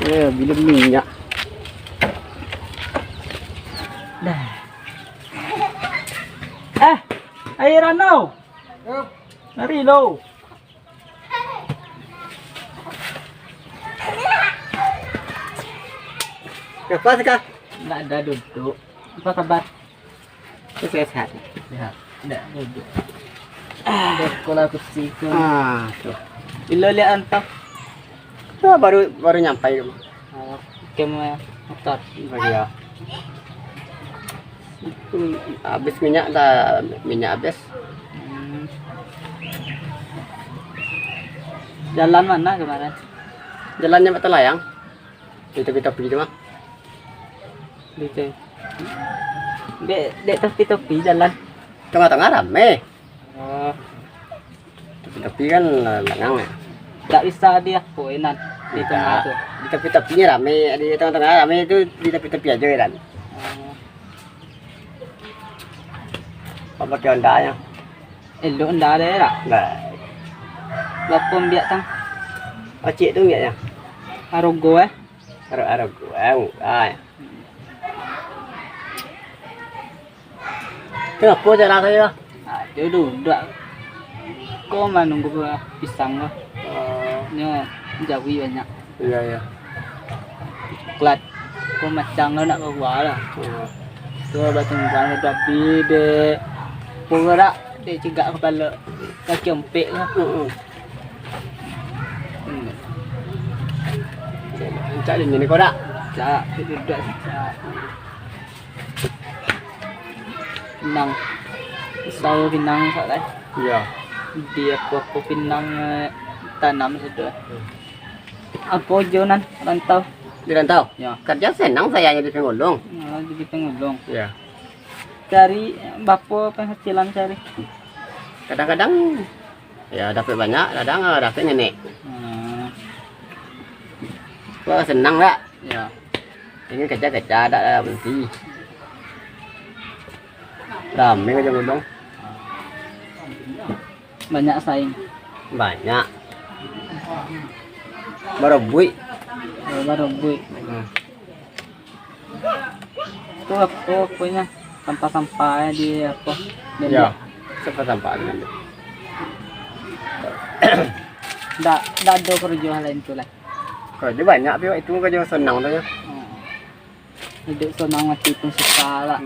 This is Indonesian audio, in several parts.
Bila minyak. Dah. Air ano? Nari lo. Apa sih kak? Nggak ada duduk. Apa kabar? Sehat. Ya, nggak duduk. Udah sekolah kursi tu. Tuh. Ilo lihat antap. Baru nyampai. Kemana motor? Ya. Habis minyak dah, minyak habis. Jalan mana kemarin? Jalannya betul layang. Di tepi-tepi itu mah. Gitu. Dek tepi-tepi jalan. Tengah-tengah rame. Oh, Tepi-tepi kan lengang ya. tak bisa dia poinan di tengah tu. Di tepi-tepinya rame, di tengah-tengah rame itu di tepi-tepi aja kan. Oh, Apa pakai Honda-nya? elok ndak ada ya. Nah, Lapom biak tang. cik tu enggaknya? Arogo Arab gua. Kenapa jalan saya? Ada duduk. Kau mah nunggu pisang lah. Nyo jawi banyak. Iya iya. Coklat. Kau macang nak bawa lah. Tu batang jang tapi de pura de cegak kepala kaki empik lah. Cak ini kau dak? Cak duduk cak. Pinang. Pisau pinang kat lah. Iya. Dia apa pinang tanam sudah. Apa jonan rantau? Di rantau? Ya. Kerja senang saya jadi pengulung. Jadi pengulung. Iya. Cari bapo penghasilan cari. Kadang-kadang ya dapat banyak, kadang dapat nenek. Gua senang tak? Ya. Ini kerja-kerja tak ada berhenti. Ramai kerja ngulung. Banyak saing. Banyak. Berebut. Baru bui. Itu apa punya sampah-sampah di apa? Ya. Sampah-sampah ini. Dak ada kerja lain tu lah. Kerja banyak tapi itu kerja senang tu ya. Hidup senang mati pun suka lah.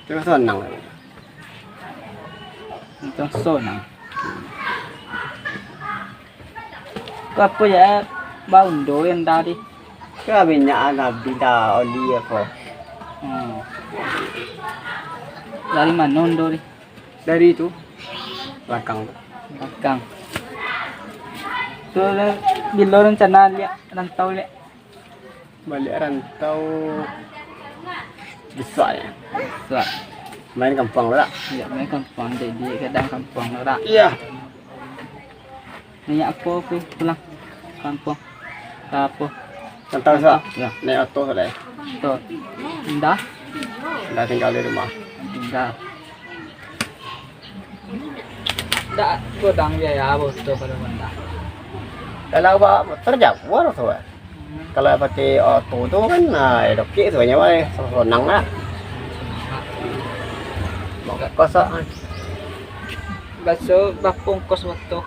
Itu senang. Macam senang. Kau apa ya? Baundo yang tadi. Ke minyak nabi dah oli apa? Dari mana undo ni? Dari itu belakang. Belakang. Tu bila rencana lihat rantau lihat. Balik rantau besar ya. So, Main kampung lah. ya main kampung jadi kadang kampung lah. Iya. Minyak apa tu pulang kampung. Apa? Rantau sah. Ya. Naik auto sudah. Tu. Dah. Dah tinggal di rumah. Dah. Dah godang biaya bos tu pada mana. Kalau bawa motor jauh tu ya. Kalau pakai auto tu kan dokik sebenarnya mah senang lah. Mau kosong. Baso bapung kos waktu.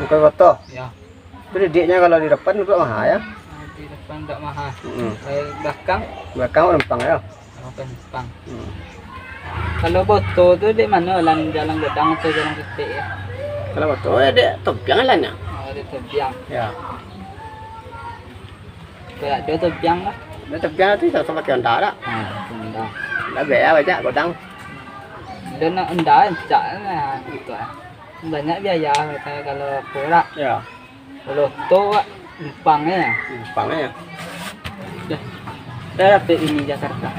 Bukan auto. Ya. Itu dedeknya kalau di depan juga mahal ya. Di depan tak mahal. Saya belakang Belakang numpang ya. penumpang. Kalau boto tu di mana jalan godang atau jalan kecil ya? Kalau auto ya dia topiang lah nya. Oh, di tepiang. Ya. Kayak dia tepiang lah. Dia topiang tu tak sama pakai Honda dah. Endah. Dah biaya banyak godang. Dan nak endah cak lah gitu ah. Banyak biaya kayak kalau pura. Ya. Kalau tu numpangnya. Numpangnya ya. Dah. Dah dapat ini Jakarta.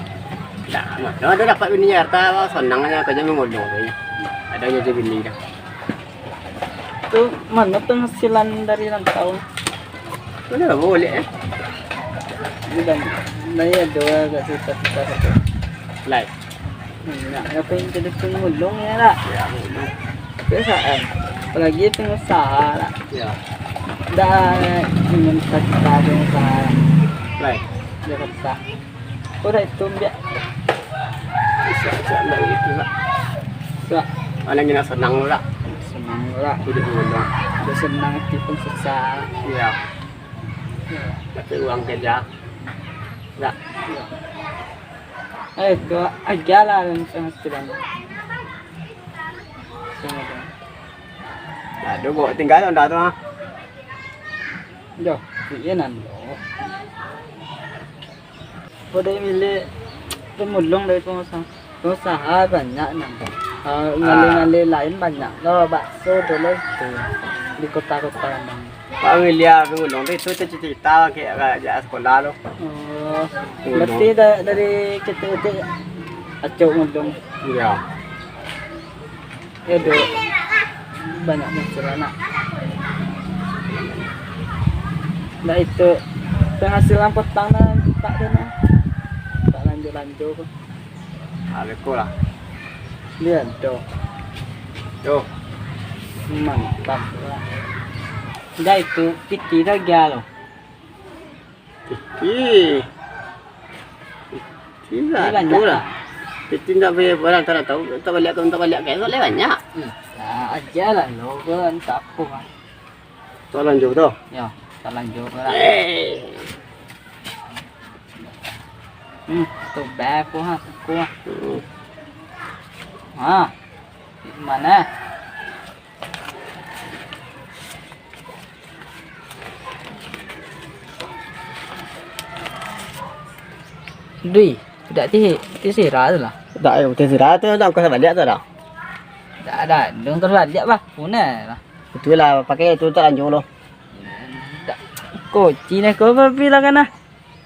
Dah, no, dia dapat bini Jakarta, senangnya kerja mengulung tu. Ada jadi bini dah. Tu mana penghasilan dari rantau? Mana boleh Bulan naya dua kat susah-susah satu. Like. Nak ngapain jadi pengulung ya lah. Ya, mengulung. Perusahaan. Apalagi pengusaha lah. Ya. Dah ingin kata dong sa Lai. dia kata. Udah itu dia. Bisa ndak itu lah. Sa Ana gina senang lah. senang lah. Hidup dulu. Dia senang tipun susah. Iya. Dapat uang kerja. Enggak. Itu jalan sama sedang. Sama dong. Aduh, gua tinggal dah tu ha. Yo, iyanan lo. Udah milih pemulung dari pengusaha banyak nanti. Ngali-ngali lain banyak. Lo bakso dulu itu di kota-kota nang. Pak William ngulung itu cita-cita kayak sekolah lo. Oh, berarti dari kita itu acok ngulung. Iya. Itu banyak masyarakat. Nah itu penghasilan petang tak ada nah. Tak lanjut kok. Aku lah. Lihat tuh, Tuh. mantap lah. Dah itu piti dah loh. Ih. Tidak, Banyak tu lah. lah. Kita tak boleh barang tak tahu, tak balik kayak boleh banyak. Nah, aja lah lo kan tak apa kan. Tu lanjut tu. Ya, tak lanjut lah. Tu bag ko ha, ko. Ha. Mana? Dui, tidak tisira tu lah. Tak ada terserah tu, tak kau balik tu lah. Tak ada, dong terbalik bah. Puna lah. Itu lah pakai tu tak lanjut lo. Koci ni kau berpila kan ah?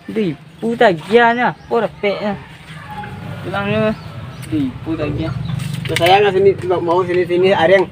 Dui, puta gianya, porpe ya. Bilangnya dui, puta gia. Saya nggak sini mau sini areng.